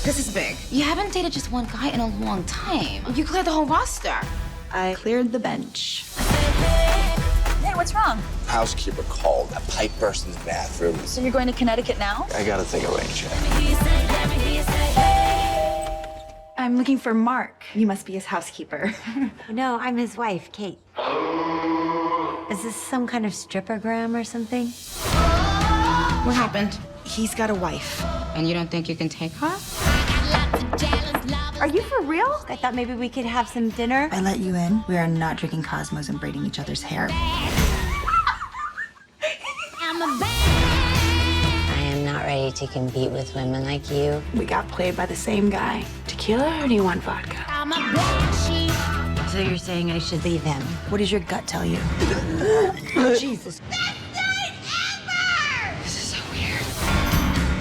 This is big. You haven't dated just one guy in a long time. You cleared the whole roster. I cleared the bench. Hey, what's wrong? Housekeeper called. A pipe burst in the bathroom. So you're going to Connecticut now? I gotta take a rain check. I'm looking for Mark. You must be his housekeeper. No, I'm his wife, Kate. Is this some kind of strippergram or something? What happened? He's got a wife. And you don't think you can take her? Are you for real? I thought maybe we could have some dinner. I let you in. We are not drinking Cosmos and braiding each other's hair. I am not ready to compete with women like you. We got played by the same guy. Tequila or do you want vodka? So you're saying I should leave him? What does your gut tell you? Jesus. This is so weird.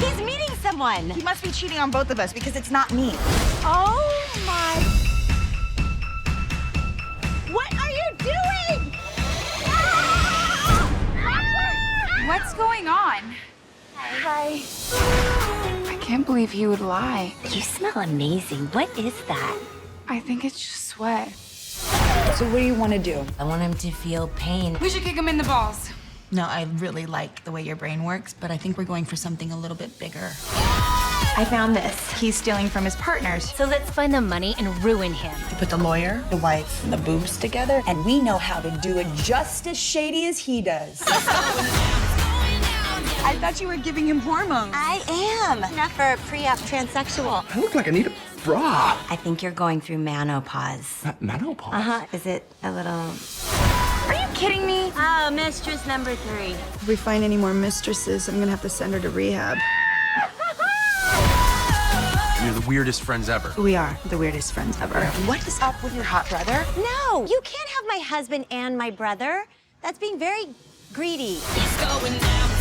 He's meeting someone. He must be cheating on both of us because it's not me. Oh my. What are you doing? What's going on? Hi. I can't believe he would lie. You smell amazing. What is that? I think it's just sweat. So what do you want to do? I want him to feel pain. We should kick him in the balls. No, I really like the way your brain works, but I think we're going for something a little bit bigger. I found this. He's stealing from his partners. So let's find the money and ruin him. You put the lawyer, the wife, and the boobs together, and we know how to do it just as shady as he does. I thought you were giving him hormones. I am. Not for a pre-op transsexual. I look like I need a bra. I think you're going through menopause. Menopause? Uh-huh. Is it a little... Are you kidding me? Oh, mistress number 3. If we find any more mistresses, I'm gonna have to send her to rehab. You're the weirdest friends ever. We are the weirdest friends ever. What is up with your hot brother? No, you can't have my husband and my brother. That's being very greedy. It's going down.